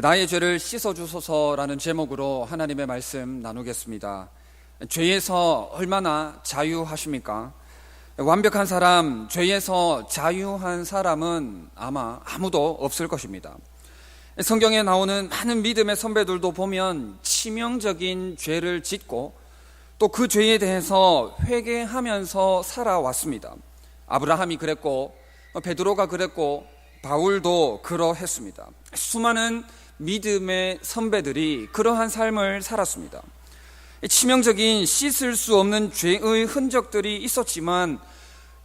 나의 죄를 씻어주소서라는 제목으로 하나님의 말씀 나누겠습니다. 죄에서 얼마나 자유하십니까? 완벽한 사람, 죄에서 자유한 사람은 아마 아무도 없을 것입니다. 성경에 나오는 많은 믿음의 선배들도 보면 치명적인 죄를 짓고 또 그 죄에 대해서 회개하면서 살아왔습니다. 아브라함이 그랬고 베드로가 그랬고 바울도 그러했습니다. 수많은 믿음의 선배들이 그러한 삶을 살았습니다. 치명적인 씻을 수 없는 죄의 흔적들이 있었지만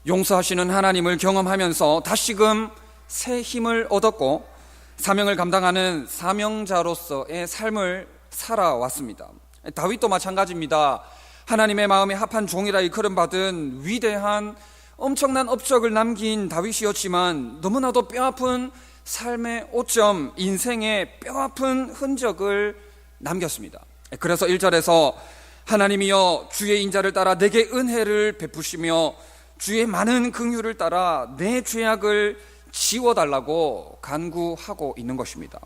용서하시는 하나님을 경험하면서 다시금 새 힘을 얻었고 사명을 감당하는 사명자로서의 삶을 살아왔습니다. 다윗도 마찬가지입니다. 하나님의 마음에 합한 종이라 일컬음받은 위대한 엄청난 업적을 남긴 다윗이었지만 너무나도 뼈아픈 삶의 오점, 인생의 뼈아픈 흔적을 남겼습니다. 그래서 1절에서 하나님이여 주의 인자를 따라 내게 은혜를 베푸시며 주의 많은 긍휼을 따라 내 죄악을 지워달라고 간구하고 있는 것입니다.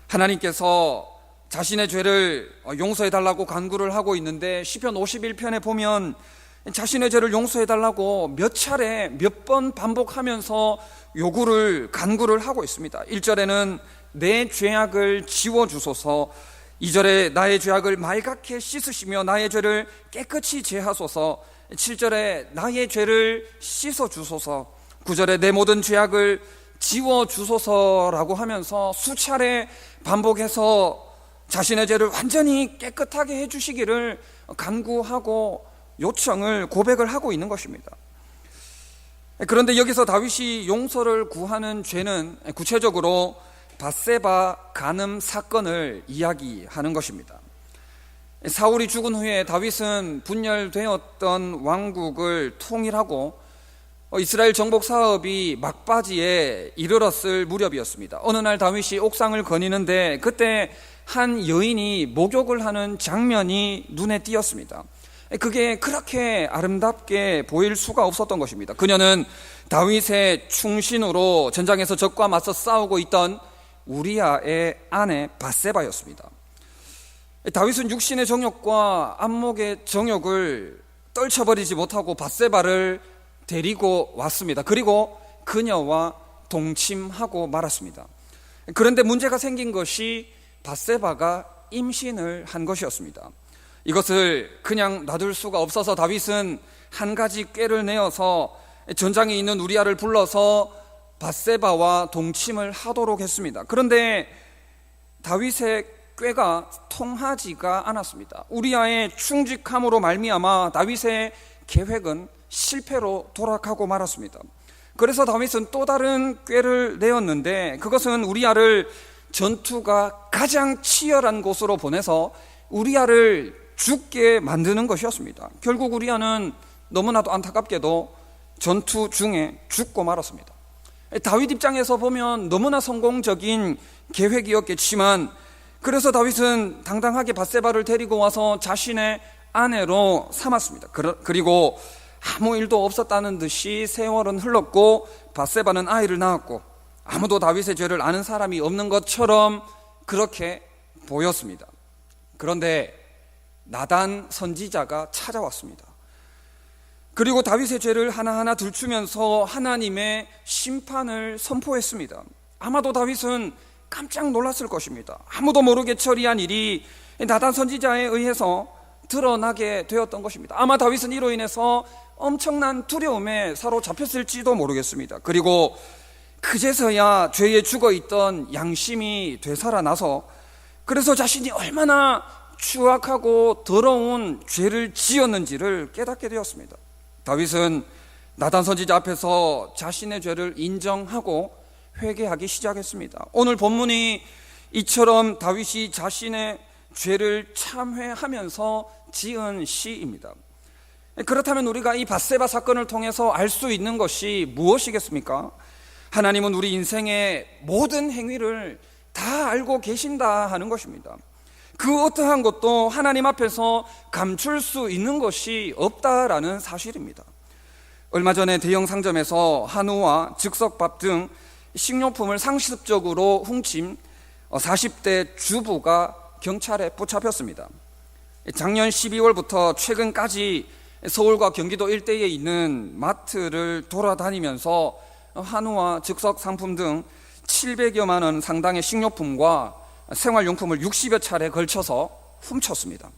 하나님께서 자신의 죄를 용서해달라고 간구를 하고 있는데 시편 51편에 보면 자신의 죄를 용서해달라고 몇 차례 몇 번 반복하면서 요구를 간구를 하고 있습니다. 1절에는 내 죄악을 지워주소서, 2절에 나의 죄악을 말갛게 씻으시며 나의 죄를 깨끗이 제하소서, 7절에 나의 죄를 씻어주소서, 9절에 내 모든 죄악을 지워주소서라고 하면서 수차례 반복해서 자신의 죄를 완전히 깨끗하게 해주시기를 간구하고 요청을 고백을 하고 있는 것입니다. 그런데 여기서 다윗이 용서를 구하는 죄는 구체적으로 밧세바 간음 사건을 이야기하는 것입니다. 사울이 죽은 후에 다윗은 분열되었던 왕국을 통일하고 이스라엘 정복 사업이 막바지에 이르렀을 무렵이었습니다. 어느 날 다윗이 옥상을 거니는데 그때 한 여인이 목욕을 하는 장면이 눈에 띄었습니다. 그게 그렇게 아름답게 보일 수가 없었던 것입니다. 그녀는 다윗의 충신으로 전장에서 적과 맞서 싸우고 있던 우리아의 아내 밧세바였습니다. 다윗은 육신의 정욕과 안목의 정욕을 떨쳐버리지 못하고 밧세바를 데리고 왔습니다. 그리고 그녀와 동침하고 말았습니다. 그런데 문제가 생긴 것이 밧세바가 임신을 한 것이었습니다. 이것을 그냥 놔둘 수가 없어서 다윗은 한 가지 꾀를 내어서 전장에 있는 우리아를 불러서 밧세바와 동침을 하도록 했습니다. 그런데 다윗의 꾀가 통하지가 않았습니다. 우리아의 충직함으로 말미암아 다윗의 계획은 실패로 돌아가고 말았습니다. 그래서 다윗은 또 다른 꾀를 내었는데 그것은 우리아를 전투가 가장 치열한 곳으로 보내서 우리아를 죽게 만드는 것이었습니다. 결국 우리아는 너무나도 안타깝게도 전투 중에 죽고 말았습니다. 다윗 입장에서 보면 너무나 성공적인 계획이었겠지만 그래서 다윗은 당당하게 밧세바를 데리고 와서 자신의 아내로 삼았습니다. 그리고 아무 일도 없었다는 듯이 세월은 흘렀고 밧세바는 아이를 낳았고 아무도 다윗의 죄를 아는 사람이 없는 것처럼 그렇게 보였습니다. 그런데 나단 선지자가 찾아왔습니다. 그리고 다윗의 죄를 하나하나 들추면서 하나님의 심판을 선포했습니다. 아마도 다윗은 깜짝 놀랐을 것입니다. 아무도 모르게 처리한 일이 나단 선지자에 의해서 드러나게 되었던 것입니다. 아마 다윗은 이로 인해서 엄청난 두려움에 사로잡혔을지도 모르겠습니다. 그리고 그제서야 죄에 죽어있던 양심이 되살아나서 그래서 자신이 얼마나 추악하고 더러운 죄를 지었는지를 깨닫게 되었습니다. 다윗은 나단 선지자 앞에서 자신의 죄를 인정하고 회개하기 시작했습니다. 오늘 본문이 이처럼 다윗이 자신의 죄를 참회하면서 지은 시입니다. 그렇다면 우리가 이 밧세바 사건을 통해서 알 수 있는 것이 무엇이겠습니까? 하나님은 우리 인생의 모든 행위를 다 알고 계신다 하는 것입니다. 그 어떠한 것도 하나님 앞에서 감출 수 있는 것이 없다라는 사실입니다. 얼마 전에 대형 상점에서 한우와 즉석밥 등 식료품을 상습적으로 훔친 40대 주부가 경찰에 붙잡혔습니다. 작년 12월부터 최근까지 서울과 경기도 일대에 있는 마트를 돌아다니면서 한우와 즉석 상품 등 700여만 원 상당의 식료품과 생활용품을 60여 차례 걸쳐서 훔쳤습니다.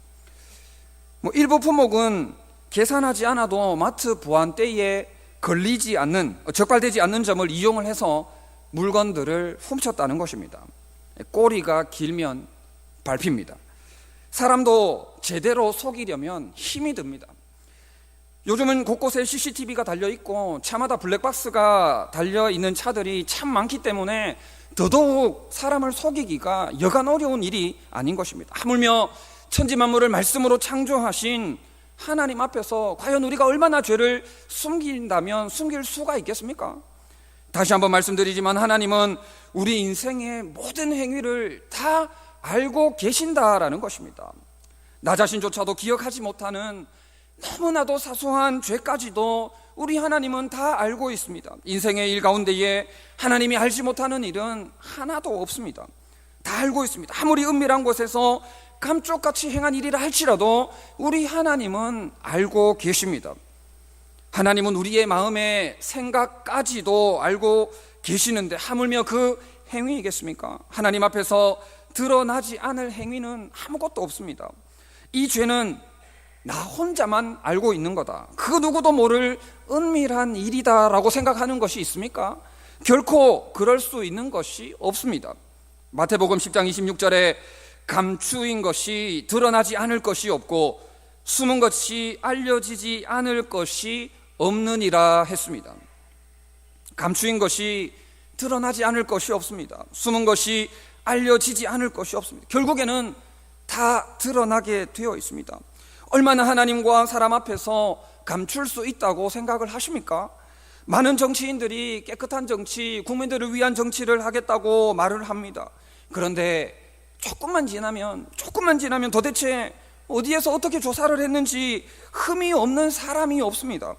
일부 품목은 계산하지 않아도 마트 보안대에 걸리지 않는, 적발되지 않는 점을 이용을 해서 물건들을 훔쳤다는 것입니다. 꼬리가 길면 밟힙니다. 사람도 제대로 속이려면 힘이 듭니다. 요즘은 곳곳에 CCTV가 달려있고 차마다 블랙박스가 달려있는 차들이 참 많기 때문에 더더욱 사람을 속이기가 여간 어려운 일이 아닌 것입니다. 하물며 천지만물을 말씀으로 창조하신 하나님 앞에서 과연 우리가 얼마나 죄를 숨긴다면 숨길 수가 있겠습니까? 다시 한번 말씀드리지만 하나님은 우리 인생의 모든 행위를 다 알고 계신다라는 것입니다. 나 자신조차도 기억하지 못하는 너무나도 사소한 죄까지도 우리 하나님은 다 알고 있습니다. 인생의 일 가운데에 하나님이 알지 못하는 일은 하나도 없습니다. 다 알고 있습니다. 아무리 은밀한 곳에서 감쪽같이 행한 일이라 할지라도 우리 하나님은 알고 계십니다. 하나님은 우리의 마음의 생각까지도 알고 계시는데 하물며 그 행위이겠습니까? 하나님 앞에서 드러나지 않을 행위는 아무것도 없습니다. 이 죄는 나 혼자만 알고 있는 거다, 그 누구도 모를 은밀한 일이다라고 생각하는 것이 있습니까? 결코 그럴 수 있는 것이 없습니다. 마태복음 10장 26절에 감추인 것이 드러나지 않을 것이 없고 숨은 것이 알려지지 않을 것이 없느니라 했습니다. 감추인 것이 드러나지 않을 것이 없습니다. 숨은 것이 알려지지 않을 것이 없습니다. 결국에는 다 드러나게 되어 있습니다. 얼마나 하나님과 사람 앞에서 감출 수 있다고 생각을 하십니까? 많은 정치인들이 깨끗한 정치, 국민들을 위한 정치를 하겠다고 말을 합니다. 그런데 조금만 지나면 도대체 어디에서 어떻게 조사를 했는지 흠이 없는 사람이 없습니다.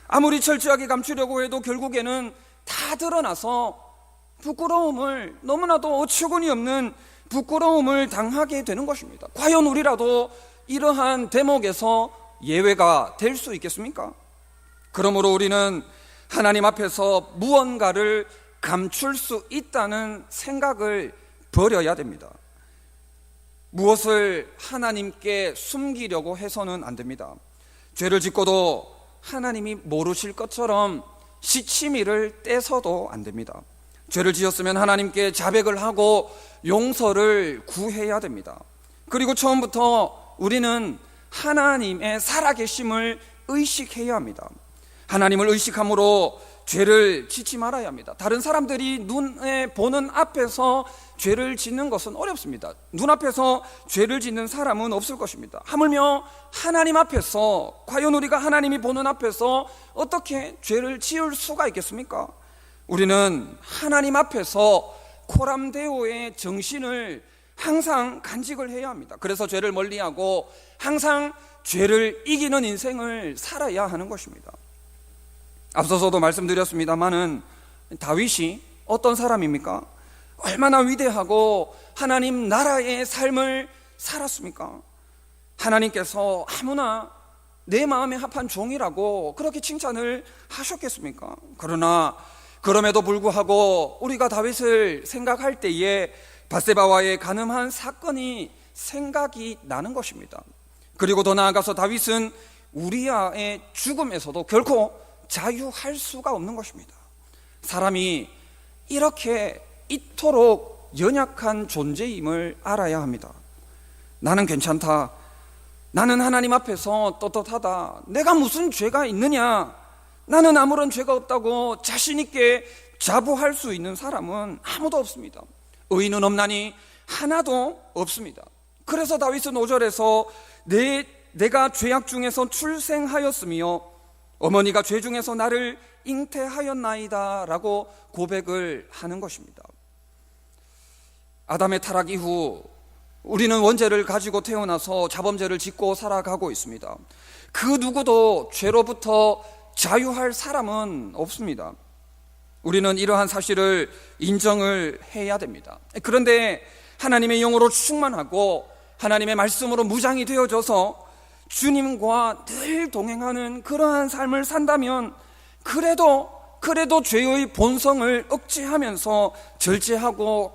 아무리 철저하게 감추려고 해도 결국에는 다 드러나서 부끄러움을, 너무나도 어처구니 없는 부끄러움을 당하게 되는 것입니다. 과연 우리라도 이러한 대목에서 예외가 될 수 있겠습니까? 그러므로 우리는 하나님 앞에서 무언가를 감출 수 있다는 생각을 버려야 됩니다. 무엇을 하나님께 숨기려고 해서는 안 됩니다. 죄를 짓고도 하나님이 모르실 것처럼 시치미를 떼서도 안 됩니다. 죄를 지었으면 하나님께 자백을 하고 용서를 구해야 됩니다. 그리고 처음부터 우리는 하나님의 살아계심을 의식해야 합니다. 하나님을 의식함으로 죄를 짓지 말아야 합니다. 다른 사람들이 눈에 보는 앞에서 죄를 짓는 것은 어렵습니다. 눈앞에서 죄를 짓는 사람은 없을 것입니다. 하물며 하나님 앞에서, 과연 우리가 하나님이 보는 앞에서 어떻게 죄를 지을 수가 있겠습니까? 우리는 하나님 앞에서 코람데오의 정신을 항상 간직을 해야 합니다. 그래서 죄를 멀리하고 항상 죄를 이기는 인생을 살아야 하는 것입니다. 앞서서도 말씀드렸습니다마는 다윗이 어떤 사람입니까? 얼마나 위대하고 하나님 나라의 삶을 살았습니까? 하나님께서 아무나 내 마음에 합한 종이라고 그렇게 칭찬을 하셨겠습니까? 그러나 그럼에도 불구하고 우리가 다윗을 생각할 때에 밧세바와의 간음한 사건이 생각이 나는 것입니다. 그리고 더 나아가서 다윗은 우리아의 죽음에서도 결코 자유할 수가 없는 것입니다. 사람이 이렇게 이토록 연약한 존재임을 알아야 합니다. 나는 괜찮다, 나는 하나님 앞에서 떳떳하다, 내가 무슨 죄가 있느냐, 나는 아무런 죄가 없다고 자신 있게 자부할 수 있는 사람은 아무도 없습니다. 의인은 없나니 하나도 없습니다. 그래서 다윗은 5절에서 내가 죄악 중에서 출생하였으며 어머니가 죄 중에서 나를 잉태하였나이다 라고 고백을 하는 것입니다. 아담의 타락 이후 우리는 원죄를 가지고 태어나서 자범죄를 짓고 살아가고 있습니다. 그 누구도 죄로부터 자유할 사람은 없습니다. 우리는 이러한 사실을 인정을 해야 됩니다. 그런데 하나님의 영으로 충만하고 하나님의 말씀으로 무장이 되어져서 주님과 늘 동행하는 그러한 삶을 산다면 그래도 죄의 본성을 억제하면서 절제하고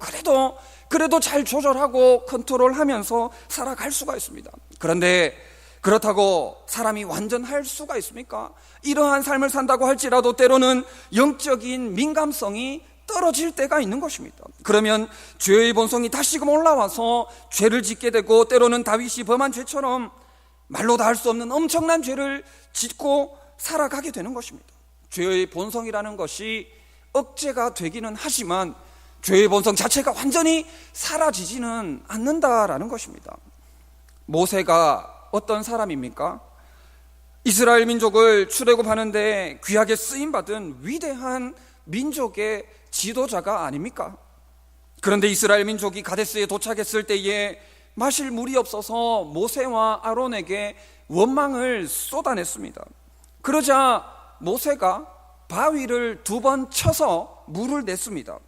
그래도 잘 조절하고 컨트롤하면서 살아갈 수가 있습니다. 그런데 그렇다고 사람이 완전할 수가 있습니까? 이러한 삶을 산다고 할지라도 때로는 영적인 민감성이 떨어질 때가 있는 것입니다. 그러면 죄의 본성이 다시금 올라와서 죄를 짓게 되고 때로는 다윗이 범한 죄처럼 말로 다 할 수 없는 엄청난 죄를 짓고 살아가게 되는 것입니다. 죄의 본성이라는 것이 억제가 되기는 하지만 죄의 본성 자체가 완전히 사라지지는 않는다라는 것입니다. 모세가 어떤 사람입니까? 이스라엘 민족을 출애굽하는데 귀하게 쓰임받은 위대한 민족의 지도자가 아닙니까? 그런데 이스라엘 민족이 가데스에 도착했을 때에 마실 물이 없어서 모세와 아론에게 원망을 쏟아냈습니다. 그러자 모세가 바위를 2번 쳐서 물을 냈습니다.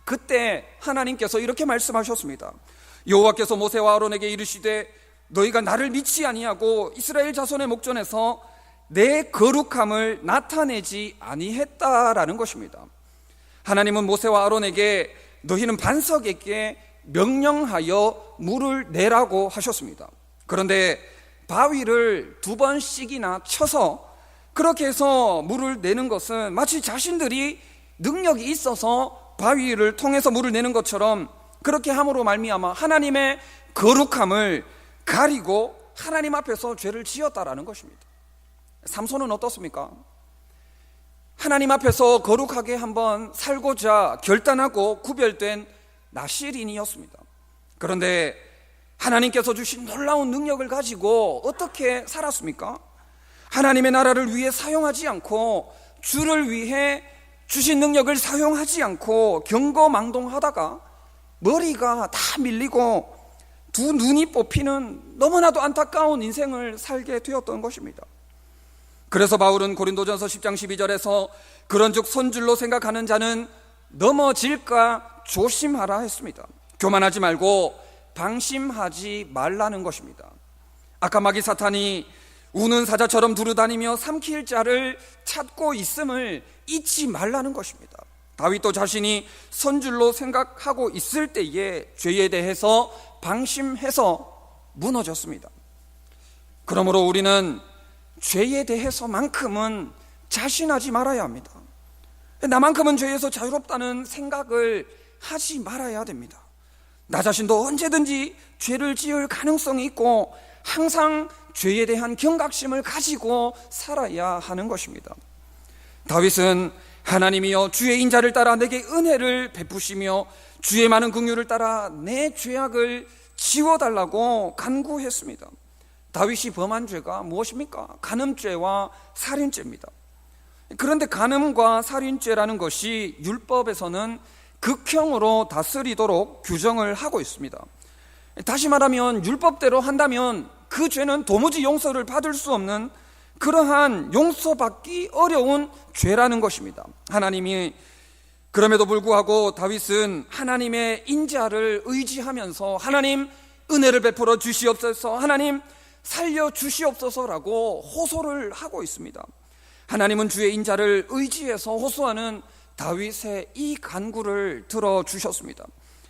그때 하나님께서 이렇게 말씀하셨습니다. 여호와께서 모세와 아론에게 이르시되 너희가 나를 믿지 아니하고 이스라엘 자손의 목전에서 내 거룩함을 나타내지 아니했다라는 것입니다. 하나님은 모세와 아론에게 너희는 반석에게 명령하여 물을 내라고 하셨습니다. 그런데 바위를 2번씩이나 쳐서 그렇게 해서 물을 내는 것은 마치 자신들이 능력이 있어서 바위를 통해서 물을 내는 것처럼 그렇게 함으로 말미암아 하나님의 거룩함을 가리고 하나님 앞에서 죄를 지었다라는 것입니다. 삼손은 어떻습니까? 하나님 앞에서 거룩하게 한번 살고자 결단하고 구별된 나실인이었습니다. 그런데 하나님께서 주신 놀라운 능력을 가지고 어떻게 살았습니까? 하나님의 나라를 위해 사용하지 않고 주를 위해 주신 능력을 사용하지 않고 경거망동하다가 머리가 다 밀리고 2 눈이 뽑히는 너무나도 안타까운 인생을 살게 되었던 것입니다. 그래서 바울은 고린도전서 10장 12절에서 그런즉 손줄로 생각하는 자는 넘어질까 조심하라 했습니다. 교만하지 말고 방심하지 말라는 것입니다. 아까마귀 사탄이 우는 사자처럼 두루다니며 삼킬 자를 찾고 있음을 잊지 말라는 것입니다. 다윗도 자신이 선줄로 생각하고 있을 때에 죄에 대해서 방심해서 무너졌습니다. 그러므로 우리는 죄에 대해서만큼은 자신하지 말아야 합니다. 나만큼은 죄에서 자유롭다는 생각을 하지 말아야 됩니다. 나 자신도 언제든지 죄를 지을 가능성이 있고 항상 죄에 대한 경각심을 가지고 살아야 하는 것입니다. 다윗은 하나님이여 주의 인자를 따라 내게 은혜를 베푸시며 주의 많은 긍휼을 따라 내 죄악을 지워달라고 간구했습니다. 다윗이 범한 죄가 무엇입니까? 간음죄와 살인죄입니다. 그런데 간음과 살인죄라는 것이 율법에서는 극형으로 다스리도록 규정을 하고 있습니다. 다시 말하면 율법대로 한다면 그 죄는 도무지 용서를 받을 수 없는 그러한 용서받기 어려운 죄라는 것입니다. 하나님이 그럼에도 불구하고 다윗은 하나님의 인자를 의지하면서 하나님 은혜를 베풀어 주시옵소서, 하나님 살려 주시옵소서라고 호소를 하고 있습니다. 하나님은 주의 인자를 의지해서 호소하는 다윗의 이 간구를 들어주셨습니다.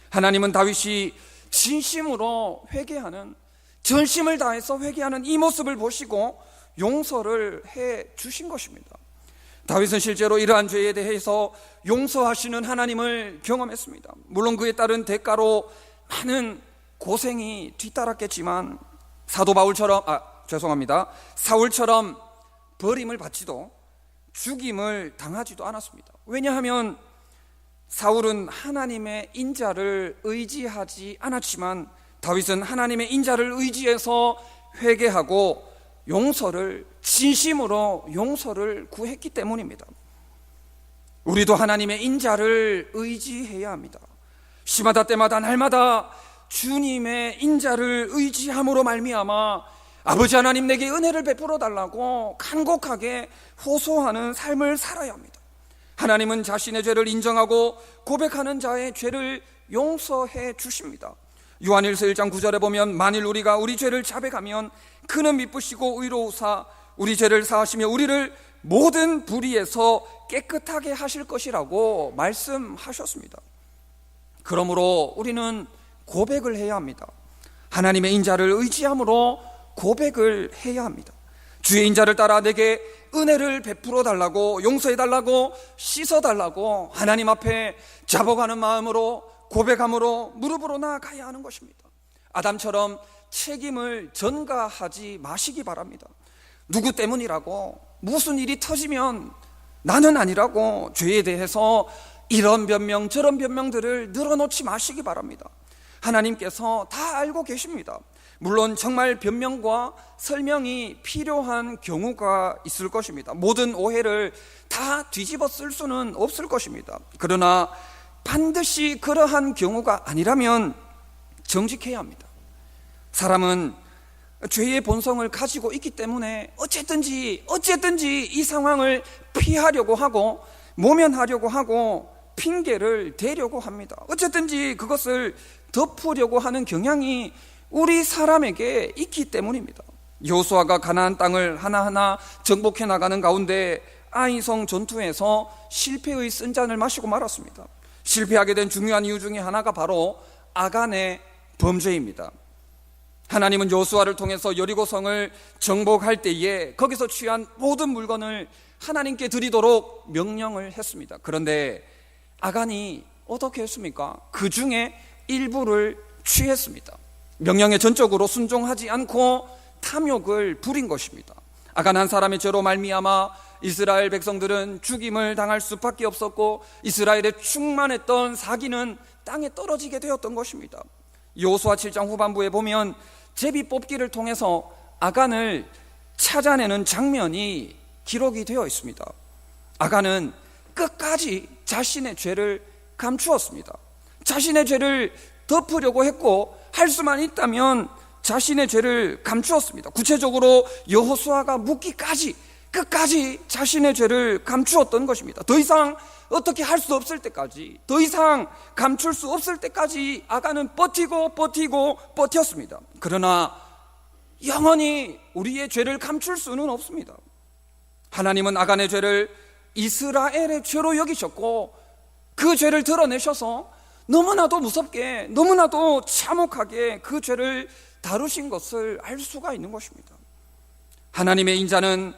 하나님은 다윗이 진심으로 회개하는, 전심을 다해서 회개하는 이 모습을 보시고 용서를 해 주신 것입니다. 다윗은 실제로 이러한 죄에 대해서 용서하시는 하나님을 경험했습니다. 물론 그에 따른 대가로 많은 고생이 뒤따랐겠지만 사도 바울처럼 사울처럼 버림을 받지도 죽임을 당하지도 않았습니다. 왜냐하면 사울은 하나님의 인자를 의지하지 않았지만 다윗은 하나님의 인자를 의지해서 회개하고 진심으로 용서를 구했기 때문입니다. 우리도 하나님의 인자를 의지해야 합니다. 시마다 때마다 날마다 주님의 인자를 의지함으로 말미암아 아버지 하나님 내게 은혜를 베풀어 달라고 간곡하게 호소하는 삶을 살아야 합니다. 하나님은 자신의 죄를 인정하고 고백하는 자의 죄를 용서해 주십니다. 요한일서 1장 9절에 보면 만일 우리가 우리 죄를 자백하면 그는 미쁘시고 의로우사 우리 죄를 사하시며 우리를 모든 불의에서 깨끗하게 하실 것이라고 말씀하셨습니다. 그러므로 우리는 고백을 해야 합니다. 하나님의 인자를 의지함으로 고백을 해야 합니다. 주의 인자를 따라 내게 은혜를 베풀어 달라고, 용서해 달라고, 씻어 달라고 하나님 앞에 자복하는 마음으로, 고백함으로 무릎으로 나아가야 하는 것입니다. 아담처럼 책임을 전가하지 마시기 바랍니다. 누구 때문이라고, 무슨 일이 터지면 나는 아니라고 죄에 대해서 이런 변명 저런 변명들을 늘어놓지 마시기 바랍니다. 하나님께서 다 알고 계십니다. 물론 정말 변명과 설명이 필요한 경우가 있을 것입니다. 모든 오해를 다 뒤집어 쓸 수는 없을 것입니다. 그러나 반드시 그러한 경우가 아니라면 정직해야 합니다. 사람은 죄의 본성을 가지고 있기 때문에 어쨌든지 이 상황을 피하려고 하고 모면하려고 하고 핑계를 대려고 합니다. 어쨌든지 그것을 덮으려고 하는 경향이 우리 사람에게 있기 때문입니다. 여호수아가 가나안 땅을 하나하나 정복해 나가는 가운데 아이성 전투에서 실패의 쓴잔을 마시고 말았습니다. 실패하게 된 중요한 이유 중에 하나가 바로 아간의 범죄입니다. 하나님은 여호수아를 통해서 여리고성을 정복할 때에 거기서 취한 모든 물건을 하나님께 드리도록 명령을 했습니다. 그런데 아간이 어떻게 했습니까? 그 중에 일부를 취했습니다. 명령에 전적으로 순종하지 않고 탐욕을 부린 것입니다. 아간 한 사람의 죄로 말미암아 이스라엘 백성들은 죽임을 당할 수밖에 없었고 이스라엘의 충만했던 사기는 땅에 떨어지게 되었던 것입니다. 여호수아 7장 후반부에 보면 제비 뽑기를 통해서 아간을 찾아내는 장면이 기록이 되어 있습니다. 아간은 끝까지 자신의 죄를 감추었습니다. 자신의 죄를 덮으려고 했고 할 수만 있다면 자신의 죄를 감추었습니다. 구체적으로 여호수아가 묻기까지 끝까지 자신의 죄를 감추었던 것입니다. 더 이상 어떻게 할 수 없을 때까지, 더 이상 감출 수 없을 때까지 아간은 버텼습니다. 그러나 영원히 우리의 죄를 감출 수는 없습니다. 하나님은 아간의 죄를 이스라엘의 죄로 여기셨고 그 죄를 드러내셔서 너무나도 무섭게, 너무나도 참혹하게 그 죄를 다루신 것을 알 수가 있는 것입니다. 하나님의 인자는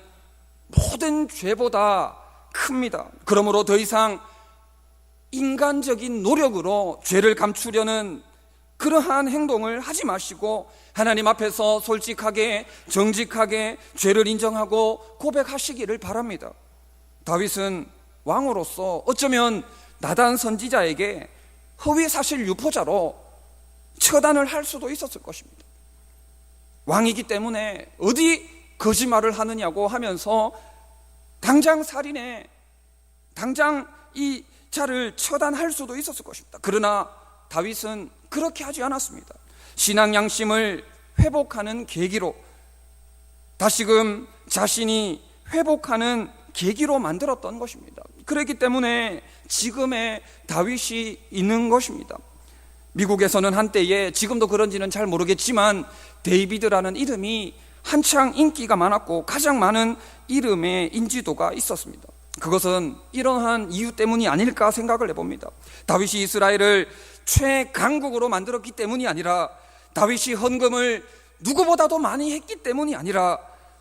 모든 죄보다 큽니다. 그러므로 더 이상 인간적인 노력으로 죄를 감추려는 그러한 행동을 하지 마시고 하나님 앞에서 솔직하게, 정직하게 죄를 인정하고 고백하시기를 바랍니다. 다윗은 왕으로서 어쩌면 나단 선지자에게 허위사실 유포자로 처단을 할 수도 있었을 것입니다. 왕이기 때문에 어디 거짓말을 하느냐고 하면서 당장 살인해, 당장 이 자를 처단할 수도 있었을 것입니다. 그러나 다윗은 그렇게 하지 않았습니다. 신앙 양심을 회복하는 계기로, 다시금 자신이 회복하는 계기로 만들었던 것입니다. 그렇기 때문에 지금의 다윗이 있는 것입니다. 미국에서는 한때에, 지금도 그런지는 잘 모르겠지만 데이비드라는 이름이 한창 인기가 많았고 가장 많은 이름의 인지도가 있었습니다. 그것은 이러한 이유 때문이 아닐까 생각을 해봅니다. 다윗이 이스라엘을 최강국으로 만들었기 때문이 아니라, 다윗이 헌금을 누구보다도 많이 했기 때문이 아니라,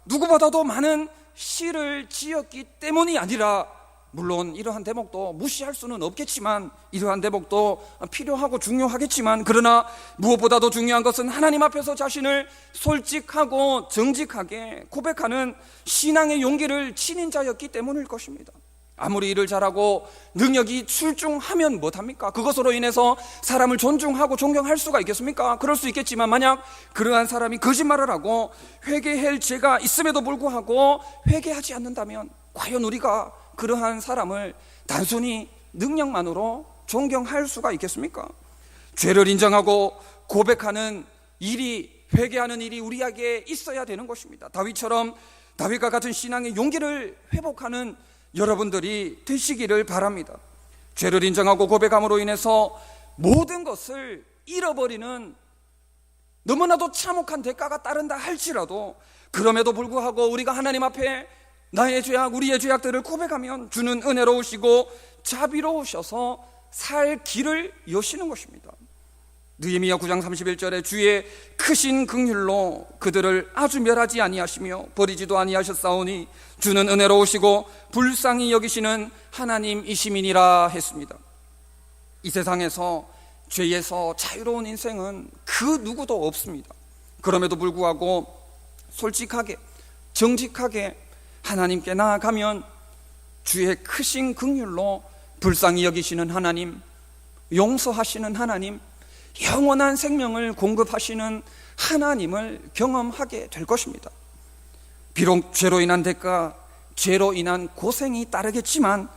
누구보다도 많은 시를 지었기 때문이 아니라, 물론 이러한 대목도 무시할 수는 없겠지만, 이러한 대목도 필요하고 중요하겠지만, 그러나 무엇보다도 중요한 것은 하나님 앞에서 자신을 솔직하고 정직하게 고백하는 신앙의 용기를 지닌 자였기 때문일 것입니다. 아무리 일을 잘하고 능력이 출중하면 못합니까? 그것으로 인해서 사람을 존중하고 존경할 수가 있겠습니까? 그럴 수 있겠지만 만약 그러한 사람이 거짓말을 하고 회개할 죄가 있음에도 불구하고 회개하지 않는다면 과연 우리가 그러한 사람을 단순히 능력만으로 존경할 수가 있겠습니까? 죄를 인정하고 고백하는 일이, 회개하는 일이 우리에게 있어야 되는 것입니다. 다윗처럼, 다윗과 같은 신앙의 용기를 회복하는 여러분들이 되시기를 바랍니다. 죄를 인정하고 고백함으로 인해서 모든 것을 잃어버리는 너무나도 참혹한 대가가 따른다 할지라도 그럼에도 불구하고 우리가 하나님 앞에 나의 죄악, 우리의 죄악들을 고백하면 주는 은혜로우시고 자비로우셔서 살 길을 여시는 것입니다. 느헤미야 9장 31절에 주의 크신 긍휼로 그들을 아주 멸하지 아니하시며 버리지도 아니하셨사오니 주는 은혜로우시고 불쌍히 여기시는 하나님이시미니라 했습니다. 이 세상에서 죄에서 자유로운 인생은 그 누구도 없습니다. 그럼에도 불구하고 솔직하게 정직하게 하나님께 나아가면 주의 크신 긍휼로 불쌍히 여기시는 하나님, 용서하시는 하나님, 영원한 생명을 공급하시는 하나님을 경험하게 될 것입니다. 비록 죄로 인한 대가, 죄로 인한 고생이 따르겠지만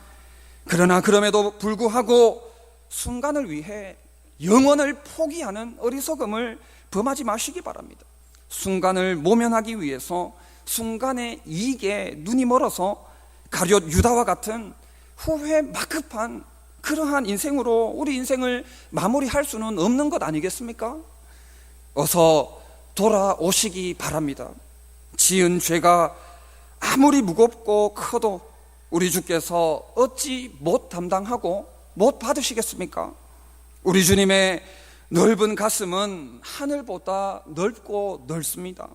그러나 그럼에도 불구하고 순간을 위해 영원을 포기하는 어리석음을 범하지 마시기 바랍니다. 순간을 모면하기 위해서 순간의 이익에 눈이 멀어서 가룟 유다와 같은 후회 막급한 그러한 인생으로 우리 인생을 마무리할 수는 없는 것 아니겠습니까? 어서 돌아오시기 바랍니다. 지은 죄가 아무리 무겁고 커도 우리 주께서 어찌 못 담당하고 못 받으시겠습니까? 우리 주님의 넓은 가슴은 하늘보다 넓고 넓습니다.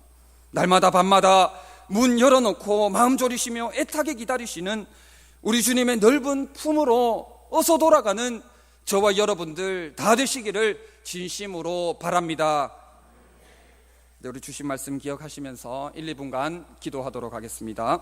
날마다 밤마다 문 열어놓고 마음 졸이시며 애타게 기다리시는 우리 주님의 넓은 품으로 어서 돌아가는 저와 여러분들 다 되시기를 진심으로 바랍니다. 네, 우리 주신 말씀 기억하시면서 1, 2분간 기도하도록 하겠습니다.